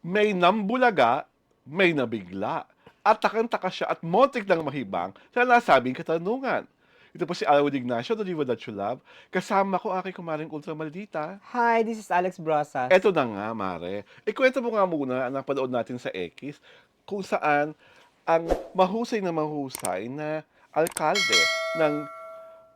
May nambulaga, may nabigla. At takang-taka siya at montik ng mahibang sa nasabing katanungan. Ito po si Alwin Ignacio, The Diva That You Love. Kasama ko aking kumaring ultra maldita. Hi, this is Alex Brosas. Eto na nga, Mare. Ikwento mo nga muna ang napanood natin sa X kung saan ang mahusay na alkalde ng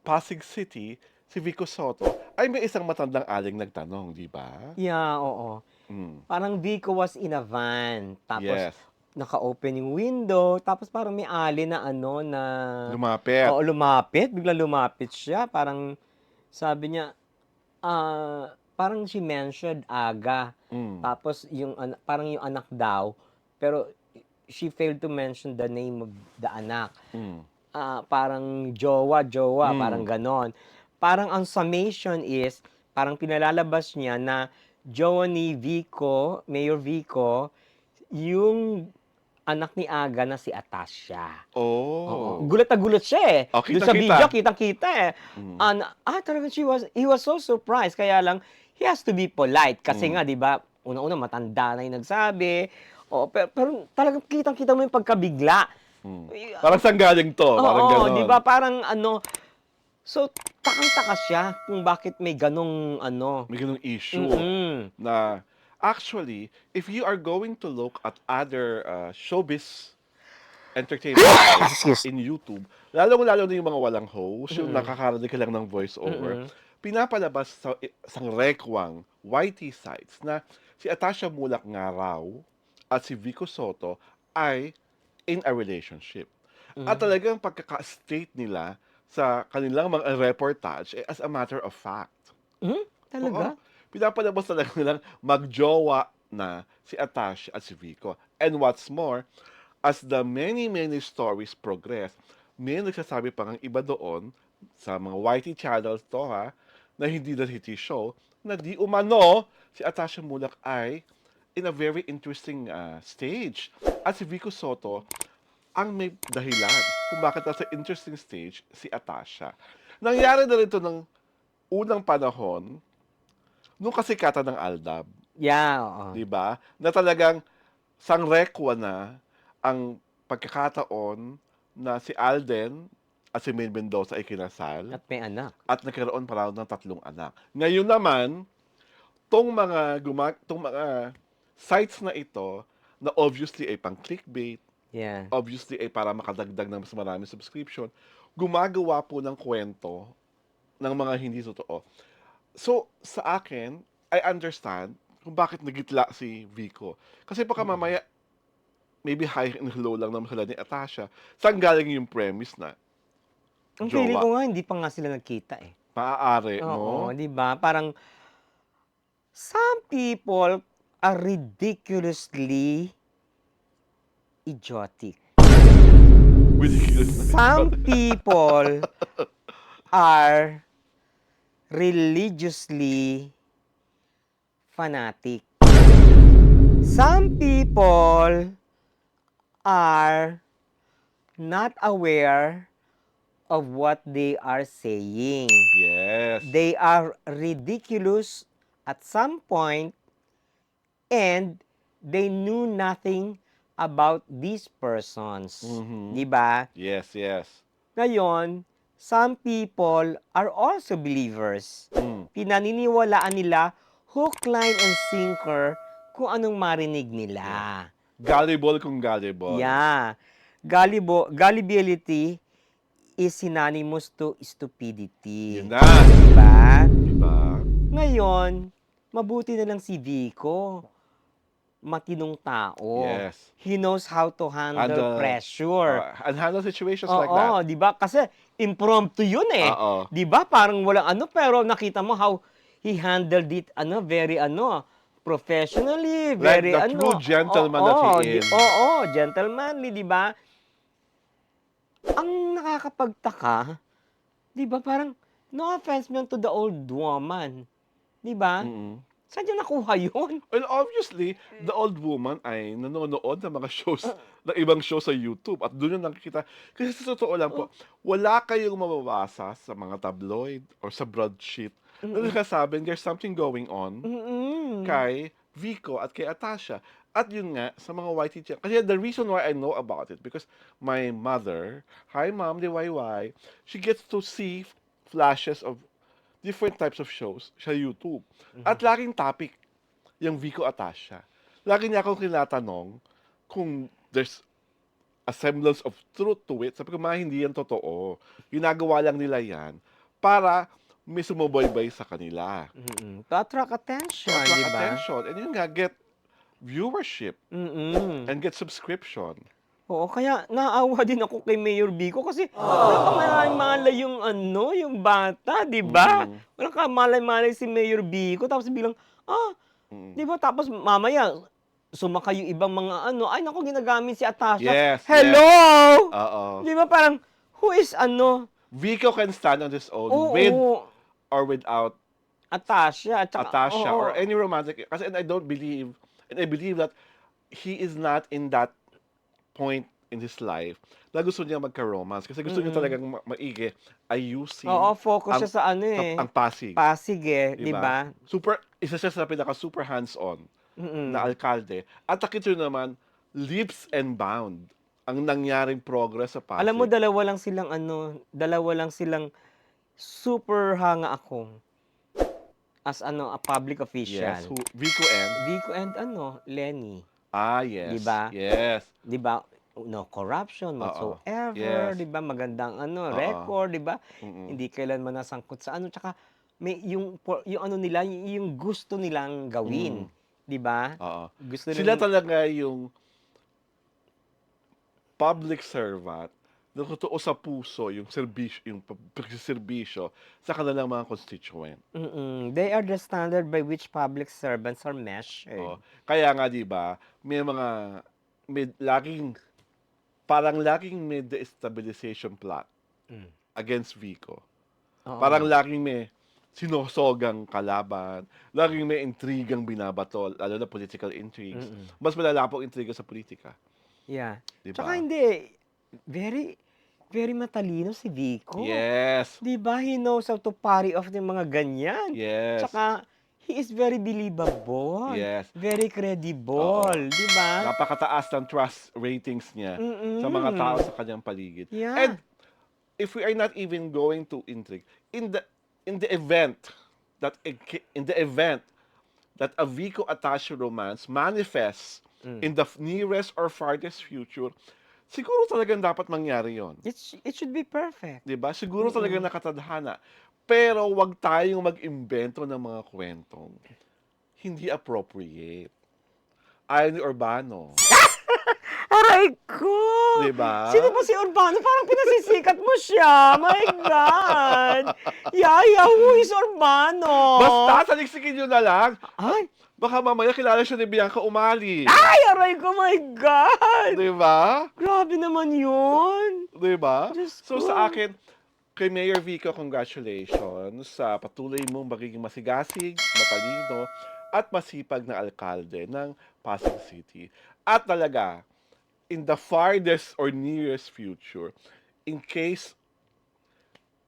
Pasig City, si Vico Soto, ay may isang matandang aling nagtanong, di ba? Yeah, oo. Mm. Parang Vico was in a van. Tapos, Yes. naka-open yung window. Tapos parang may ali na Lumapit. Oo, lumapit. Biglang lumapit siya. Parang, sabi niya, parang she mentioned Aga. Mm. Tapos, parang yung anak daw. Pero, she failed to mention the name of the anak. Mm. Parang jowa, Mm. parang ganon. Parang ang summation is, parang pinalalabas niya na jowa ni Vico, Mayor Vico, yung anak ni Aga na si Atasha. Oo. Oh. Gulat na gulat siya eh. Oh, Doon sa kitang-kita. video, kitang-kita eh. Mm. Talagang he was so surprised. Kaya lang, he has to be polite. Kasi Mm. nga, di ba, una-una, matanda na yung nagsabi. Pero talagang kitang-kita mo yung pagkabigla. Mm. Parang saan galing to? Parang Oo, ganon. di ba? Parang so, takang-taka siya kung bakit may ganong May ganung issue Mm-mm. na actually, if you are going to look at other showbiz entertainment sites in YouTube, lalong-lalo na yung mga walang host, yung nakakarinig ka lang ng voice-over, pinapalabas sa isang rekwang YT sites na si Atasha Mulak nga raw at si Vico Soto ay in a relationship. At talagang pagkaka-state nila sa kanilang mga reportage as a matter of fact. Oo. Talaga? Pinapalabas talaga nilang magjowa na si Atash at si Vico. And what's more, as the many stories progress, may nagsasabi pa ng iba doon sa mga YT channels to na hindi reality show, na di umano si Atasha Mulak ay in a very interesting stage. At si Vico Soto ang may dahilan kung bakit nasa interesting stage si Atasha. Nangyari na rin ito ng unang panahon nung kasikatan ng Aldab, Yeah, oo. di ba? Na talagang sangrekwa na ang pagkakataon na si Alden at si Maine Mendoza ay kinasal At may anak. at nagkaroon pa raw ng 3 anak. Ngayon naman, tong mga sites na ito na obviously ay pang clickbait, Yeah. obviously ay para makadagdag ng mas maraming subscription, gumagawa po ng kwento ng mga hindi totoo. So, sa akin, I understand kung bakit nagitla si Vico. Kasi baka mamaya, maybe high and low lang naman sila ni Atasha. Saan galing yung premise na Ang feeling jowa? ko nga, hindi pa nga sila nagkita eh. Maaari, Oo, no? di ba? Parang, some people are ridiculously idiotic. Ridiculous na. Some people are religiously fanatic. Some people are not aware of what they are saying. Yes. They are ridiculous at some point and they knew nothing about these persons. Mhm. Di ba? Yes, yes. Ngayon, some people are also believers. Pinaniniwalaan nila hook, line, and sinker kung anong marinig nila. Gullible kung gullible. Yeah. Gullibility is synonymous to stupidity. Yun na. Diba? Diba? Ngayon, mabuti na lang si Vico. Matinong tao. Yes. He knows how to handle pressure. And handle situations like that. Oo, di ba? Kasi impromptu yun eh. Oo. Di ba? Parang walang pero nakita mo how he handled it, very professionally, Like very the true gentleman that he is. Oo, gentlemanly, di ba? Ang nakakapagtaka, di ba? Parang, no offense man to the old woman. Di ba? Saan niya nakuha yun? Well, obviously, the old woman ay nanonood ng mga shows, ng ibang show sa YouTube at doon yung nakikita. Kasi sa totoo lang po, wala kayong mababasa sa mga tabloid or sa broadsheet na nagsasabing there's something going on kay Vico at kay Atasha. At yun nga, sa mga YT channel, kasi the reason why I know about it, because my mother, hi mom, DYY, she gets to see flashes of different types of shows sa YouTube. At Mhm. laging topic, yung Vico Atasha. Lagi niya akong tinatanong kung there's a semblance of truth to it. Sabi ko, ma, hindi yan totoo. Ginagawa lang nila yan para may sumubaybay sa kanila. To attract To attention, attract 'di ba? attention. And yun nga, get viewership Mm. and get subscription. Oo, kaya naawa din ako kay Mayor Vico kasi nakamalay-malay yung ano, yung bata, 'di ba? Mm, Walang kamalay-malay si Mayor Vico tapos biglang, ah, mm. 'di ba tapos mamaya sumakay yung ibang mga ano, ay naku ginagamit si Atasha. Yes, yes. Hello! Oo. 'Di ba parang, who is ano, Vico can stand on his own with oo, or without Atasha at saka Atasha or oo, any romantic. Kasi and I don't believe, and I believe that he is not in that point in his life na gusto niya magka-romance. Kasi gusto niya mm. talagang maigi ayusin Oo, focus ang siya sa ano, ang eh, Pasig, Pasig, eh, 'di 'di ba? ba? Isa siya sa pinaka-super hands-on na Mm. alkalde. At nakita niyo naman, leaps and bound ang nangyaring progress sa Alam mo Pasig. dalawa lang silang super hanga ako as ano, a public Yes, official. who Vico and Vico and ano, Lenny, 'di yes, ba? yes. 'Di ba, no corruption Oo. whatsoever, Yes. 'di ba, magandang ano, Oo. record, 'di ba? Mm. Hindi kailanman nasangkot sa ano, tsaka may yung ano nila, yung gusto nilang Mm. gawin, 'di ba? Oo. Gusto Sila nilang talaga yung public servant na totoo sa puso yung yung pagseserbisyo sa kanilang mga constituent. they are the standard by which public servants are measured. Oo. Kaya nga 'di ba, may laging parang laging may destabilization plot Hmm, against Vico. Parang oo, laging may sinosogang kalaban, laging may intrigang binabato, lalo na political intrigues. mm. Mas malala po ang intriga sa politika, Yeah. 'di Tsaka ba? hindi, very very matalino si Vico. Yes. 'Di ba, he knows how to parry off yung mga ganyan. Yes. Tsaka he is very believable, Yes. very Oo. credible, 'di ba? Napakataas ng trust ratings niya sa mga tao Mm. sa kanyang paligid. Yeah. And if we are not even going to intrigue, in the in the event in the event that a Vico Atasio romance manifests Hmm. in the nearest or farthest future, siguro talagang dapat mangyari yon. It should be perfect. 'Di ba? Siguro talagang Mm. nakatadhana. Pero wag tayong mag-imbento ng mga kwentong hindi appropriate. Ayon ni Urbano, Aray ko! 'di ba? Sino ba si Urbano? Parang pinasisikat mo siya. My God! Yaya, who is Urbano? Basta saliksikin niyo na lang. Ay! Baka mamaya kilala siya ni Bianca Umali. Ay! Aray ko, my God! 'Di ba? Grabe naman yun. 'Di ba? Diyos So ko. sa akin, kay Mayor Vico, congratulations sa patuloy mong magiging masigasig, matalino, at masipag na alkalde ng Pasig City. At talaga, in the farthest or nearest future, in case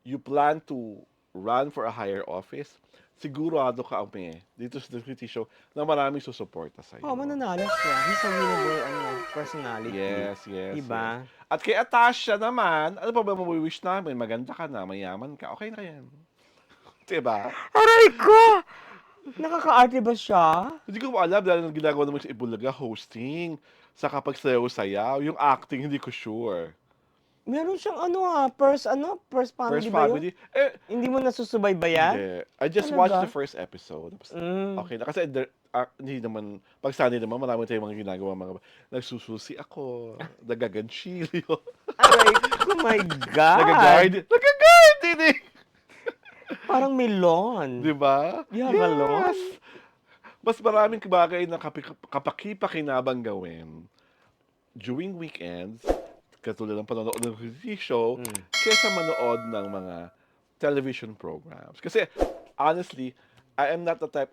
you plan to run for a higher office, sigurado ka ame dito sa City Show na maraming susuporta sa Oh, iyo. mananalo siya. He's a winnable personality. Yes, yes, yes. Diba? At kay Atasha naman, ano pa ba mawi-wish namin? Maganda ka na, mayaman ka, okay na yan. 'Di ba? Aray ko! Nakaka-arte ba siya? Hindi ko alam dahil nung ginagawa naman sa Ibulaga, hosting, sa kapag sayaw-sayaw, yung acting hindi ko sure. Meron siyang first First family ba yun? family, Hindi mo nasusubaybayan? hindi. I just watched the Talaga? first episode. Tapos, Hmm. okay na. Kasi hindi naman, pag Sunday naman, marami tayong mga ginagawa, nagsususi ako, nagaganchilyo, Aray ko, my God! nagagardening, Parang melon. di ba? You have a lawn? Mas maraming bagay na kapakipakinabang gawin during weekends, katulad ng panonood ng TV show, Hmm. kaysa manood ng mga television programs. Kasi, honestly, I am not the type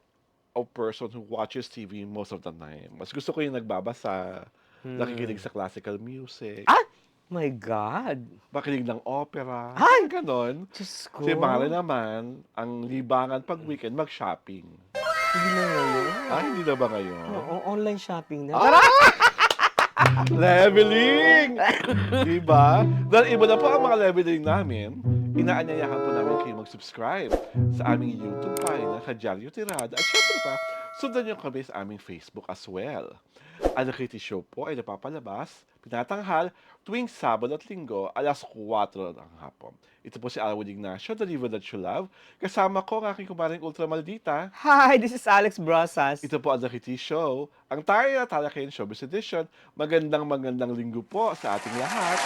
of person who watches TV most of the time. Mas gusto ko yung nagbabasa, nakikinig sa classical music, Ah! My God! makinig ng opera, Ay! ganon. Diyos ko. Si Mare naman, ang libangan pag weekend, mag-shopping. Hindi na ngayon. Hindi na ba ngayon? Oo, online shopping na. Ah! Leveling! Diba? Dahil iba na po ang mga leveling namin, inaanyayahan po namin kayo mag-subscribe sa aming YouTube pagina, Kadyaryo Tirada. At syempre pa, sundan niyo kami sa aming Facebook as well. Ang The Kitty Show po ay napapalabas, pinatanghal, tuwing Sabado at Linggo, alas 4 ng hapon. Ito po si Alwin Ignacio, the liver that you love. Kasama ko ang aking kumaring Ultra Maldita. Hi, this is Alex Brosas. Ito po ang The Kitty Show, ang tayo na talakayin Showbiz Edition. Magandang linggo po sa ating lahat.